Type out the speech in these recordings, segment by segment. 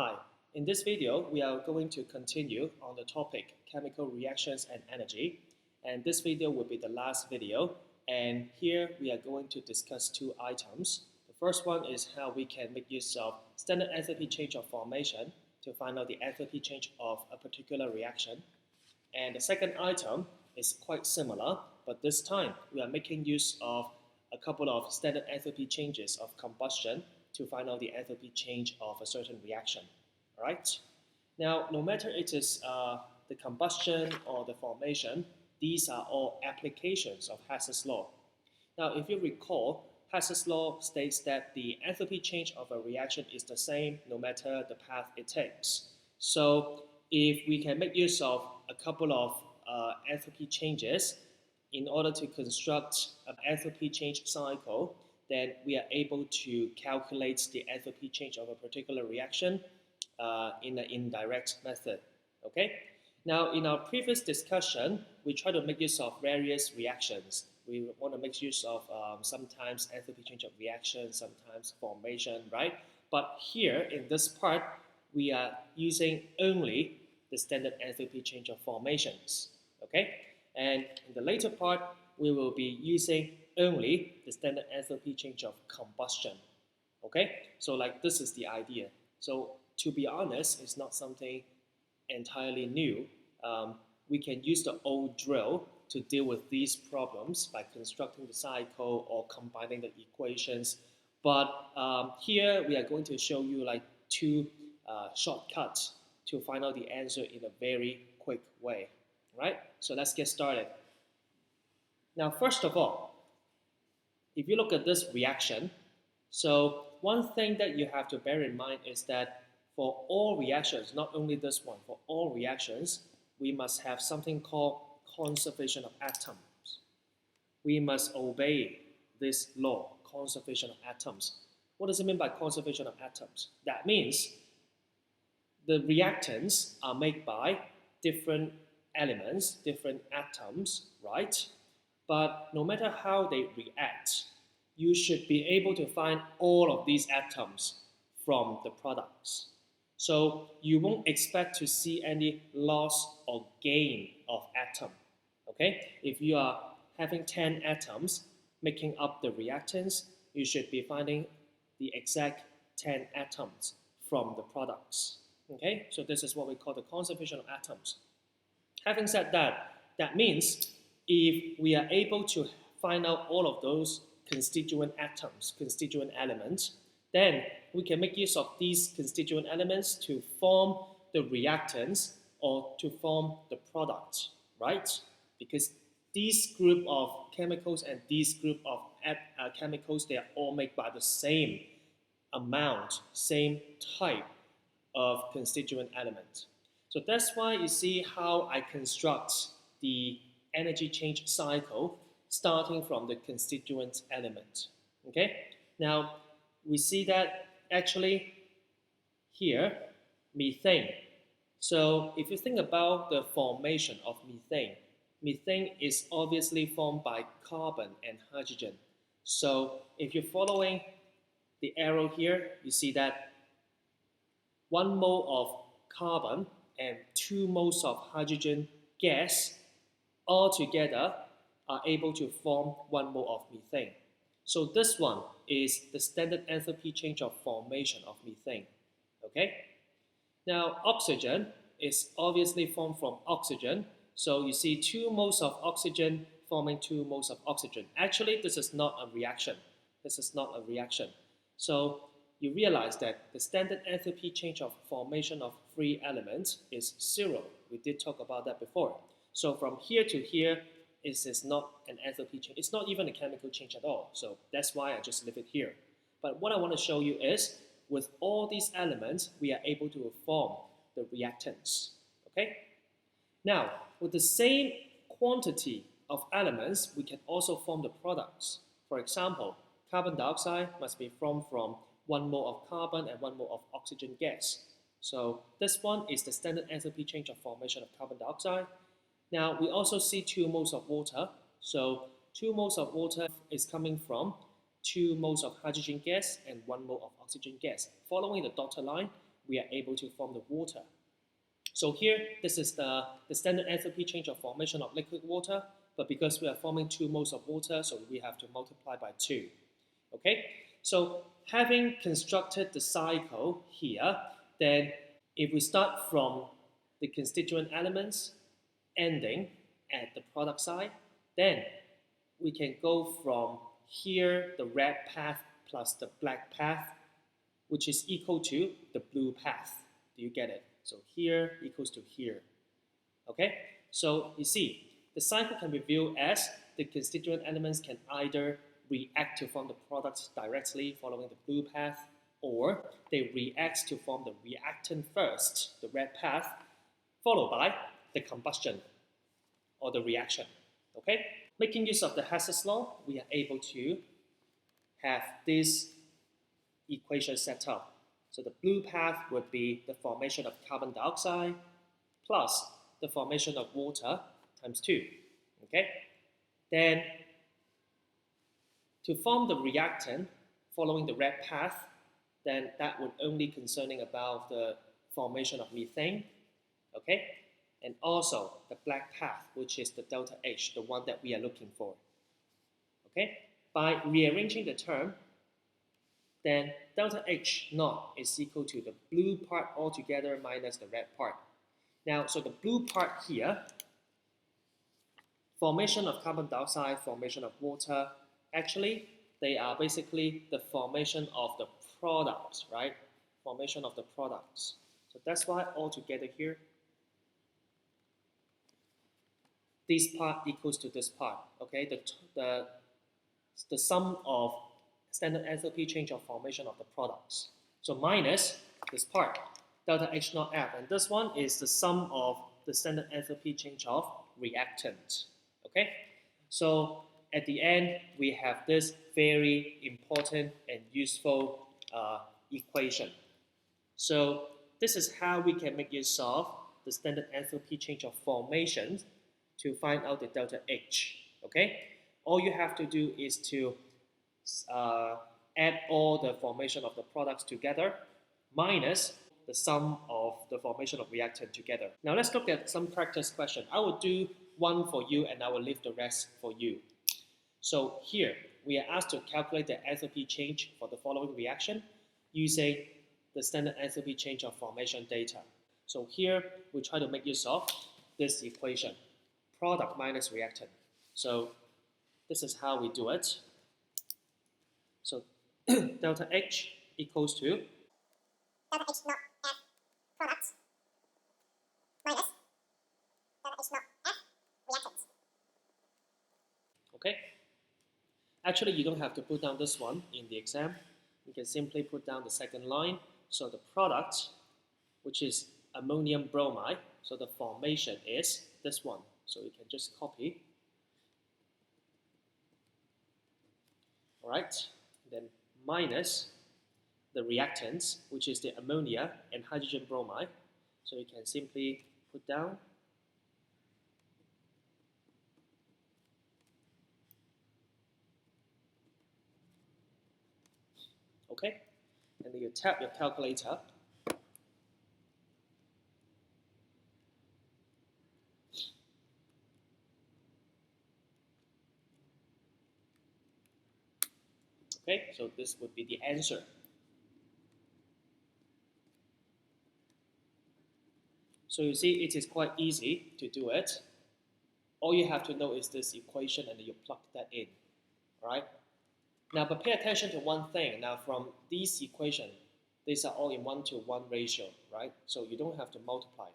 Hi, in this video we are going to continue on the topic chemical reactions and energy, and this video will be the last video, and here we are going to discuss two items. The first one is how we can make use of standard enthalpy change of formation to find out the enthalpy change of a particular reaction, and the second item is quite similar, but this time we are making use of a couple of standard enthalpy changes of combustion to find out the enthalpy change of a certain reaction. All right. Now, no matter it is the combustion or the formation, these are all applications of Hess's law. Now, if you recall, Hess's law states that the enthalpy change of a reaction is the same no matter the path it takes. So, if we can make use of a couple of enthalpy changes in order to construct an enthalpy change cycle, then we are able to calculate the enthalpy change of a particular reaction in an indirect method. Okay. Now, in our previous discussion, we try to make use of various reactions. We want to make use of sometimes enthalpy change of reaction, sometimes formation, right? But here in this part, we are using only the standard enthalpy change of formations. Okay. And in the later part, we will be using only the standard enthalpy change of combustion. Okay, so like this is the idea. So to be honest, it's not something entirely new. We can use the old drill to deal with these problems by constructing the cycle or combining the equations. But here we are going to show you like two shortcuts to find out the answer in a very quick way. Right? So let's get started. Now, first of all, if you look at this reaction, so one thing that you have to bear in mind is that for all reactions, not only this one, for all reactions, we must have something called conservation of atoms. We must obey this law, conservation of atoms. What does it mean by conservation of atoms? That means the reactants are made by different elements, different atoms, right? But no matter how they react, you should be able to find all of these atoms from the products. So you won't expect to see any loss or gain of atom. Okay? If you are having 10 atoms making up the reactants, you should be finding the exact 10 atoms from the products. Okay? So this is what we call the conservation of atoms. Having said that, that means if we are able to find out all of those constituent atoms, constituent elements, then we can make use of these constituent elements to form the reactants or to form the product, right? Because these group of chemicals and these group of chemicals, they are all made by the same amount, same type of constituent element. So that's why you see how I construct the energy change cycle starting from the constituent element. Okay? Now, we see that actually here, methane. So if you think about the formation of methane, methane is obviously formed by carbon and hydrogen. So if you're following the arrow here, you see that 1 mole of carbon and 2 moles of hydrogen gas all together are able to form 1 mole of methane. So this one is the standard enthalpy change of formation of methane. Okay? Now, oxygen is obviously formed from oxygen. So you see 2 moles of oxygen forming 2 moles of oxygen. Actually, this is not a reaction. This is not a reaction. So you realize that the standard enthalpy change of formation of free elements is 0. We did talk about that before. So from here to here, it is not an enthalpy change. It's not even a chemical change at all. So that's why I just leave it here. But what I want to show you is, with all these elements, we are able to form the reactants. Okay? Now, with the same quantity of elements, we can also form the products. For example, carbon dioxide must be formed from 1 mole of carbon and 1 mole of oxygen gas. So this one is the standard enthalpy change of formation of carbon dioxide. Now we also see 2 moles of water. So 2 moles of water is coming from 2 moles of hydrogen gas and 1 mole of oxygen gas. Following the dotted line, we are able to form the water. So here, this is the standard enthalpy change of formation of liquid water, but because we are forming 2 moles of water, so we have to multiply by 2. Okay, so having constructed the cycle here, then if we start from the constituent elements ending at the product side, then we can go from here, the red path plus the black path, which is equal to the blue path. Do you get it? So here equals to here. Okay, so you see, the cycle can be viewed as the constituent elements can either react to form the products directly following the blue path, or they react to form the reactant first, the red path, followed by the combustion or the reaction. Okay, making use of the Hess's law, we are able to have this equation set up. So the blue path would be the formation of carbon dioxide plus the formation of water times 2. Okay? Then to form the reactant following the red path, then that would only concerning about the formation of methane. Okay? And also the black path, which is the delta H, the one that we are looking for. Okay? By rearranging the term, then delta H naught is equal to the blue part altogether minus the red part. Now, so the blue part here, formation of carbon dioxide, formation of water, actually, they are basically the formation of the products, right? Formation of the products. So that's why altogether here, this part equals to this part, okay? The sum of standard enthalpy change of formation of the products. So minus this part, delta H naught F, and this one is the sum of the standard enthalpy change of reactant. Okay, so at the end we have this very important and useful equation. So this is how we can make use of the standard enthalpy change of formation to find out the delta H. Okay, all you have to do is to add all the formation of the products together minus the sum of the formation of reactant together. Now let's look at some practice question. I will do one for you and I will leave the rest for you. So here we are asked to calculate the enthalpy change for the following reaction using the standard enthalpy change of formation data. So here we try to make use of this equation, product minus reactant. So this is how we do it. So delta H equals to delta H naught F products minus delta H naught F reactants. Okay. Actually, you don't have to put down this one in the exam. You can simply put down the second line. So the product, which is ammonium bromide, so the formation is this one. So you can just copy. All right. Then minus the reactants, which is the ammonia and hydrogen bromide. So you can simply put down. Okay, and then you tap your calculator. Okay, so this would be the answer. So you see, it is quite easy to do it. All you have to know is this equation and then you plug that in, right? Now, but pay attention to one thing. Now, from these equations, these are all in 1:1 ratio, right? So you don't have to multiply.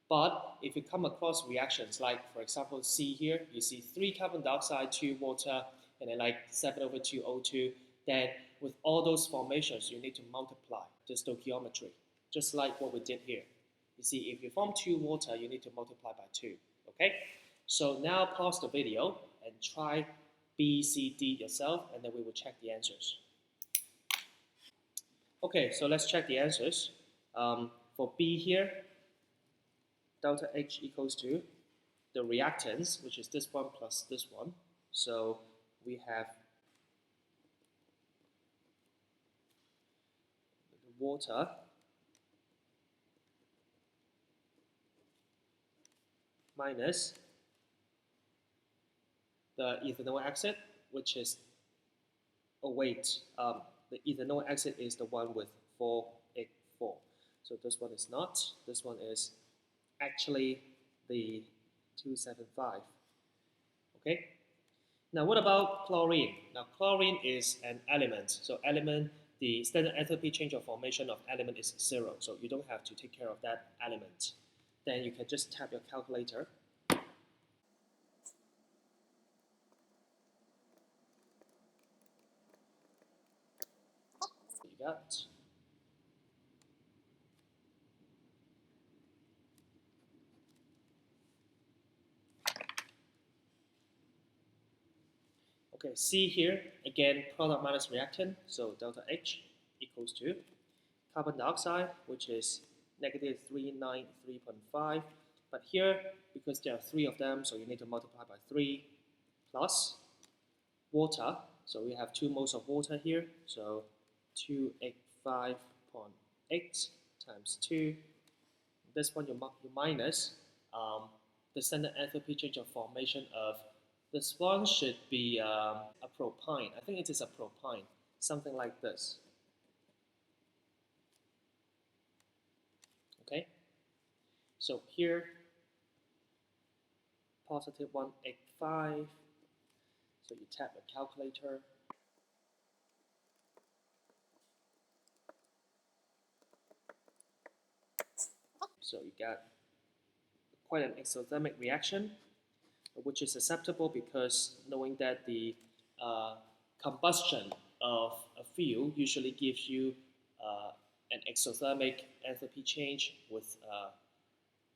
But if you come across reactions like, for example, C here, you see 3 carbon dioxide, 2 water, and then like 7/2 O2, then with all those formations, you need to multiply the stoichiometry, just like what we did here. You see, if you form 2 water, you need to multiply by 2, okay? So now pause the video and try B, C, D yourself, and then we will check the answers. Okay, so let's check the answers. For B here, delta H equals to the reactants, which is this one plus this one. So we have the water minus the ethanol exit, which is, oh wait, the ethanol exit is the one with 484. So this one is not. This one is actually the 275. Okay. Now what about chlorine? Now chlorine is an element. So element, the standard enthalpy change of formation of element is 0. So you don't have to take care of that element. Then you can just tap your calculator. You got. Okay, C here, again, product minus reactant, so delta H equals to carbon dioxide, which is negative 393.5. But here, because there are 3 of them, so you need to multiply by 3, plus water. So we have 2 moles of water here, so 285.8 times 2. This one you minus the standard enthalpy change of formation of this one should be a propine. I think it is a propine, something like this. Okay, so here positive 185. So you tap the calculator. So you get quite an exothermic reaction, which is acceptable because knowing that the combustion of a fuel usually gives you an exothermic enthalpy change with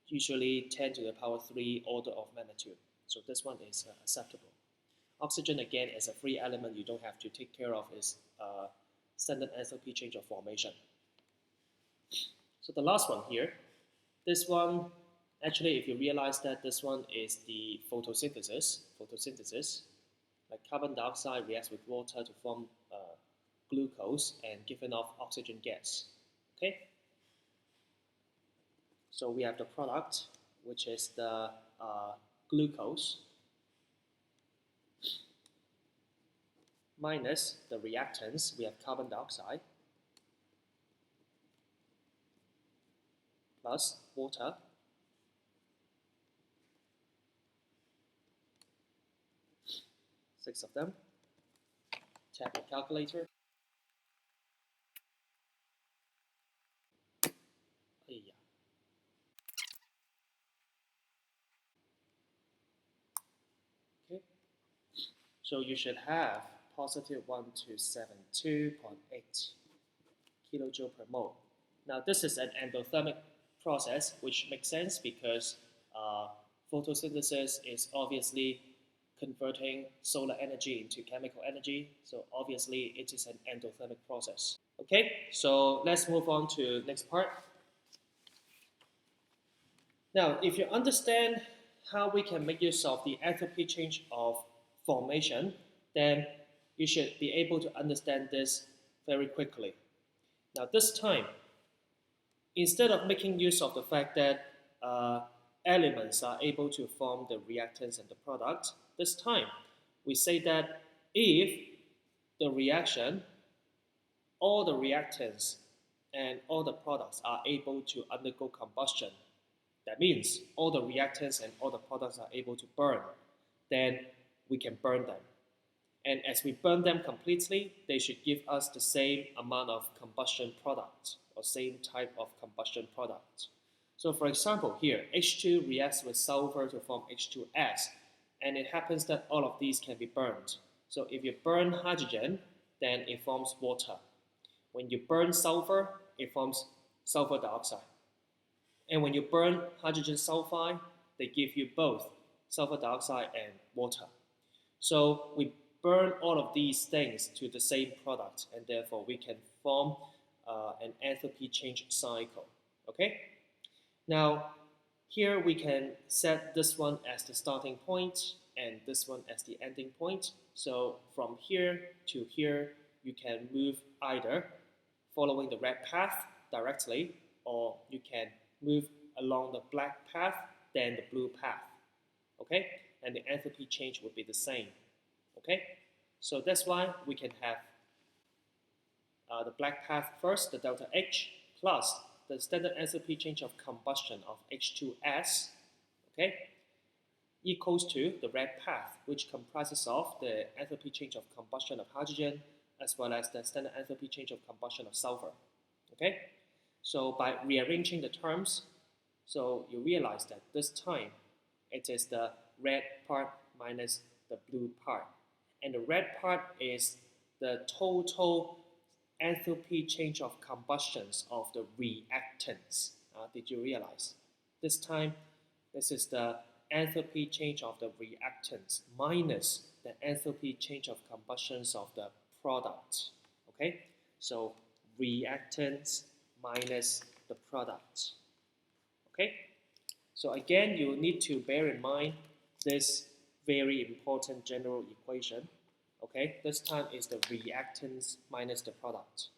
usually 10 to the power 3 order of magnitude. So this one is acceptable. Oxygen, again, as a free element, you don't have to take care of its standard enthalpy change of formation. So the last one here, this one, actually, if you realize that this one is the photosynthesis, like carbon dioxide reacts with water to form glucose and giving off oxygen gas. Okay. So we have the product, which is the glucose, minus the reactants, we have carbon dioxide, plus water, six of them. Tap the calculator. Yeah. Okay. So you should have positive 1272.8 kilojoule per mole. Now this is an endothermic process, which makes sense because photosynthesis is obviously converting solar energy into chemical energy. So obviously it is an endothermic process. Okay, so let's move on to the next part. Now, if you understand how we can make use of the enthalpy change of formation, then you should be able to understand this very quickly. Now, this time, instead of making use of the fact that elements are able to form the reactants and the product, this time we say that if the reaction, all the reactants and all the products are able to undergo combustion, that means all the reactants and all the products are able to burn, then we can burn them. And as we burn them completely, they should give us the same amount of combustion product or same type of combustion product. So for example, here, H2 reacts with sulfur to form H2S, and it happens that all of these can be burned. So if you burn hydrogen, then it forms water. When you burn sulfur, it forms sulfur dioxide. And when you burn hydrogen sulfide, they give you both sulfur dioxide and water. So we burn all of these things to the same product, and therefore we can form an enthalpy change cycle. Okay? Now, here we can set this one as the starting point and this one as the ending point. So from here to here, you can move either following the red path directly, or you can move along the black path, than the blue path. Okay, and the enthalpy change would be the same. Okay, so that's why we can have the black path first, the delta H, plus the standard enthalpy change of combustion of H2S, okay, equals to the red path, which comprises of the enthalpy change of combustion of hydrogen as well as the standard enthalpy change of combustion of sulfur. Okay, so by rearranging the terms, so you realize that this time it is the red part minus the blue part, and the red part is the total enthalpy change of combustions of the reactants. Did you realize? This time, this is the enthalpy change of the reactants minus the enthalpy change of combustions of the product. Okay, so reactants minus the product. Okay, so again, you need to bear in mind this very important general equation. Okay, this time is the reactants minus the product.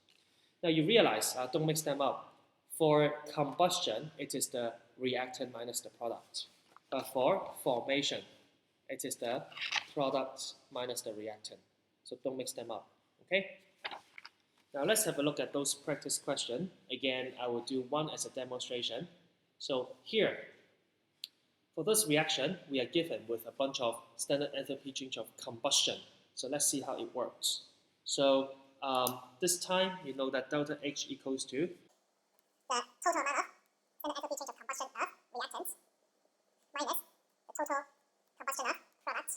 Now you realize, don't mix them up. For combustion, it is the reactant minus the product. But for formation, it is the product minus the reactant. So don't mix them up. Okay? Now let's have a look at those practice questions. Again, I will do one as a demonstration. So here, for this reaction, we are given with a bunch of standard enthalpy change of combustion. So let's see how it works. So this time, you know that delta H equals to the total amount of standard enthalpy change of combustion of reactants minus the total combustion of products.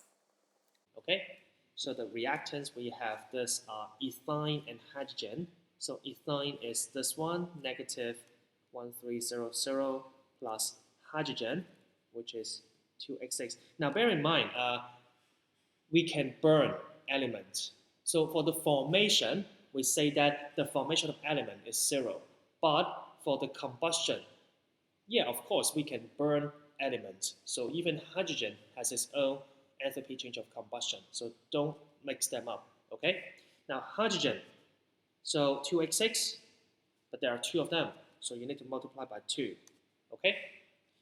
Okay, so the reactants, we have this ethane and hydrogen. So ethane is this one, negative 1300 plus hydrogen, which is 2x6. Now bear in mind, we can burn elements. So for the formation, we say that the formation of element is 0. But for the combustion, yeah, of course, we can burn elements. So even hydrogen has its own enthalpy change of combustion. So don't mix them up, okay? Now hydrogen, so 2x6, but there are 2 of them. So you need to multiply by 2, okay?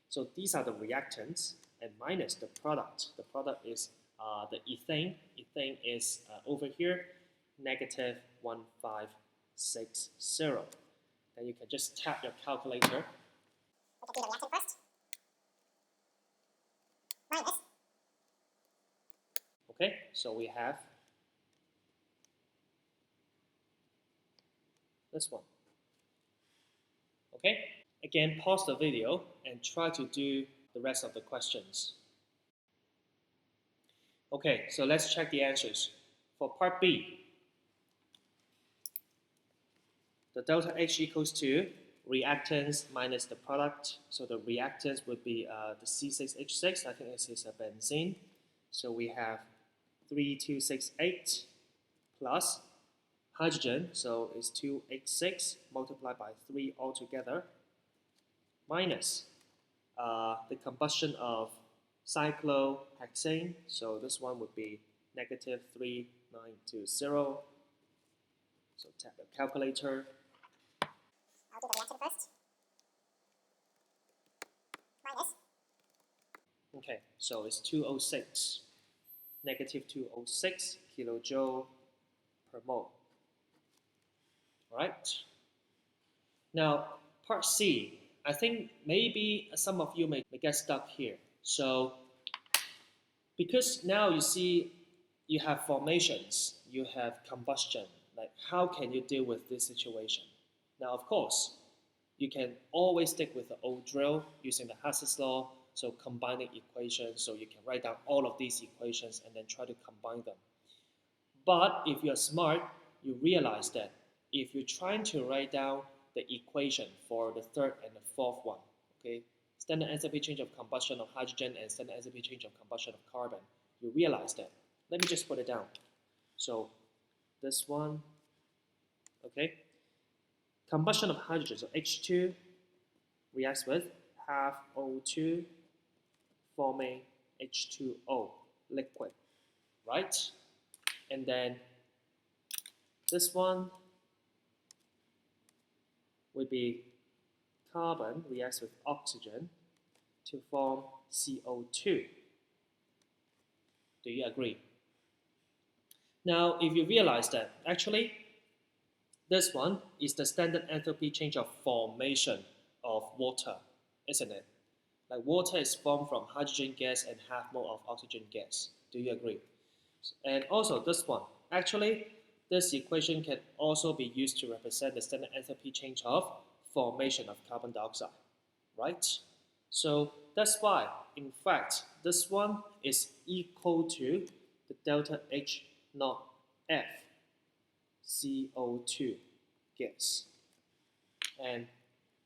So these are the reactants and minus the product. The product is the ethane. Ethane is over here, negative 1560. Then you can just tap your calculator. We can do the reactant first. Minus. Okay, so we have this one. Okay, again, pause the video and try to do the rest of the questions. Okay, so let's check the answers. For part B, the delta H equals to reactants minus the product. So the reactants would be the C6H6. I think this is a benzene. So we have 3268 plus hydrogen. So it's 2H6 multiplied by 3 altogether minus the combustion of cyclohexane. So this one would be negative 3920. So tap the calculator. I'll do the reaction first. Minus. Okay, so it's 206, negative 206 kilojoule per mole. All right. Now, part C, I think maybe some of you may get stuck here. So, because now you see you have formations, you have combustion, like how can you deal with this situation? Now, of course, you can always stick with the old drill using the Hess's law, so combining equations, so you can write down all of these equations and then try to combine them. But if you're smart, you realize that if you're trying to write down the equation for the third and the fourth one, okay, standard enthalpy change of combustion of hydrogen and standard enthalpy change of combustion of carbon, you realize that. Let me just put it down. So this one, okay, combustion of hydrogen, so H2 reacts with half O2 forming H2O liquid, right? And then this one would be carbon reacts with oxygen to form CO2. Do you agree? Now, if you realize that actually this one is the standard enthalpy change of formation of water, isn't it? Like water is formed from hydrogen gas and half mole of oxygen gas. Do you agree? And also this one, actually this equation can also be used to represent the standard enthalpy change of formation of carbon dioxide, right? So that's why, in fact, this one is equal to the delta H naught F CO2 gas. And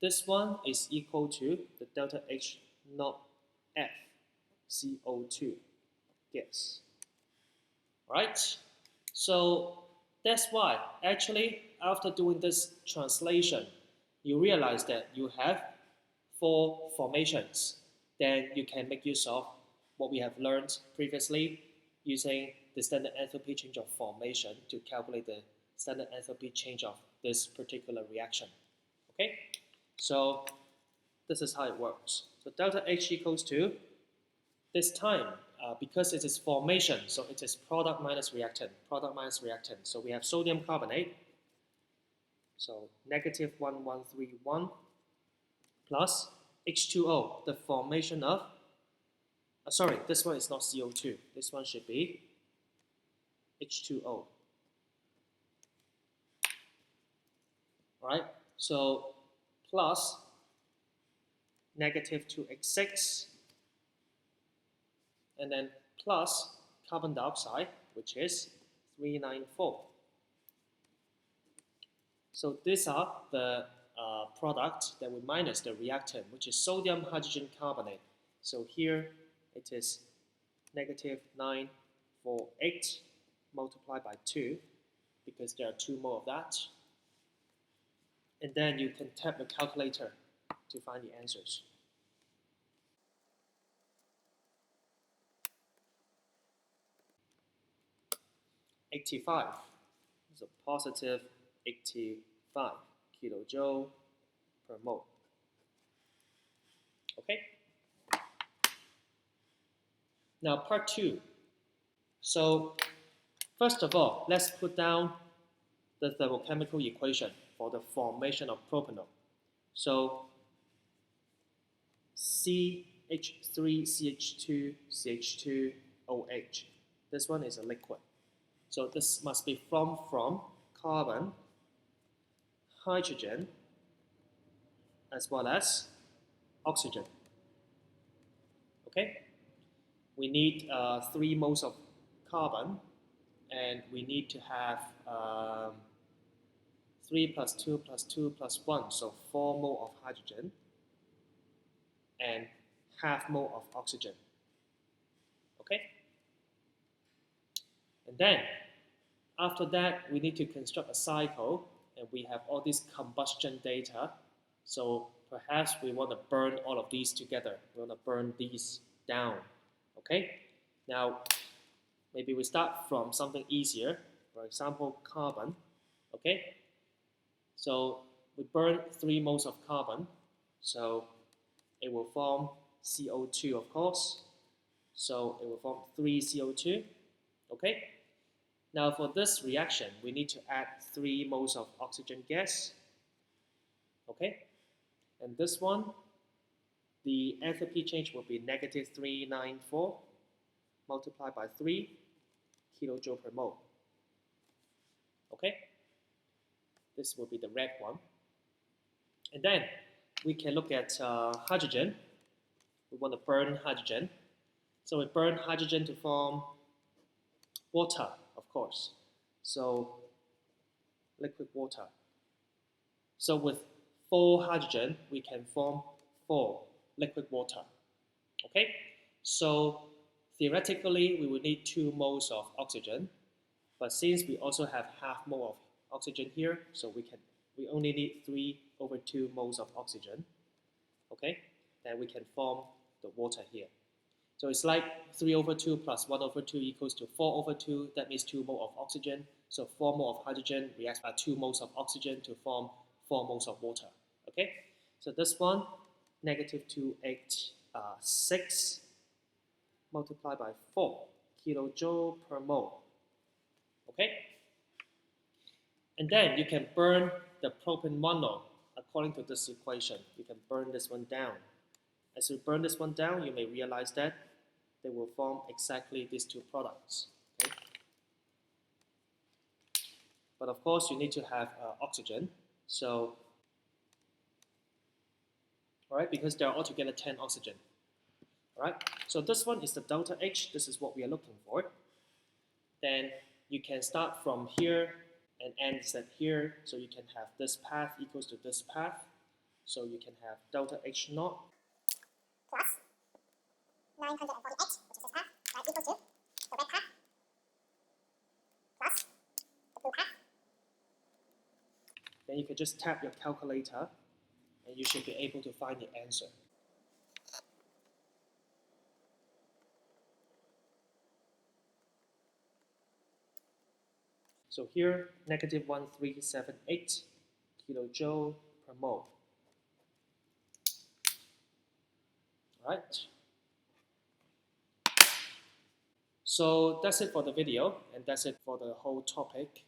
this one is equal to the delta H naught F CO2 gas. Right? So that's why actually after doing this translation, you realize that you have 4 formations. Then you can make use of what we have learned previously using the standard enthalpy change of formation to calculate the standard enthalpy change of this particular reaction. Okay? So this is how it works. So delta H equals to this time, because it is formation, so it is product minus reactant, product minus reactant. So we have sodium carbonate, so negative 1131 plus H2O, the formation of, sorry, this one is not CO2. This one should be H2O. Alright, so plus negative 2H6, and then plus carbon dioxide, which is 394. So these are the product that we minus the reactant, which is sodium hydrogen carbonate. So here it is negative 948 multiplied by 2, because there are 2 more of that. And then you can tap the calculator to find the answers. #85 is a positive 85 kilojoule per mole. Okay? Now part 2. So first of all, let's put down the thermochemical equation for the formation of propanol. So CH3CH2CH2OH. This one is a liquid. So this must be formed from carbon, hydrogen, as well as oxygen. Okay? We need 3 moles of carbon, and we need to have 3 plus 2 plus 2 plus 1, so 4 mole of hydrogen, and half mole of oxygen. Okay? And then, after that, we need to construct a cycle, and we have all this combustion data. So perhaps we want to burn all of these together. We want to burn these down. Okay? Now, maybe we start from something easier. For example, carbon. Okay? So we burn 3 moles of carbon. So it will form CO2, of course. So it will form 3 CO2. Okay? Now for this reaction, we need to add 3 moles of oxygen gas. Okay? And this one, the enthalpy change will be negative 394 multiplied by 3 kilojoule per mole. Okay? This will be the red one. And then we can look at hydrogen. We want to burn hydrogen. So we burn hydrogen to form water, of course. So liquid water. So with 4 hydrogen, we can form 4 liquid water. Okay? So theoretically, we will need 2 moles of oxygen. But since we also have half mole of oxygen here, so we only need 3/2 moles of oxygen. Okay? Then we can form the water here. So it's like 3/2 plus 1/2 equals to 4/2. That means 2 moles of oxygen. So 4 moles of hydrogen reacts by 2 moles of oxygen to form 4 moles of water. Okay? So this one, negative 2H 6 multiplied by 4 kilojoule per mole. Okay? And then you can burn the propanol according to this equation. You can burn this one down. As you burn this one down, you may realize that they will form exactly these two products. Okay? But of course, you need to have oxygen. So, all right, because there are altogether 10 oxygen. All right, so this one is the delta H. This is what we are looking for. Then you can start from here and end at here. So you can have this path equals to this path. So you can have delta H naught plus 948, which is this path, right, equal to the red path plus the blue path. Then you can just tap your calculator and you should be able to find the answer. So here, negative 1378 kilojoule per mole. All right. So that's it for the video, and that's it for the whole topic.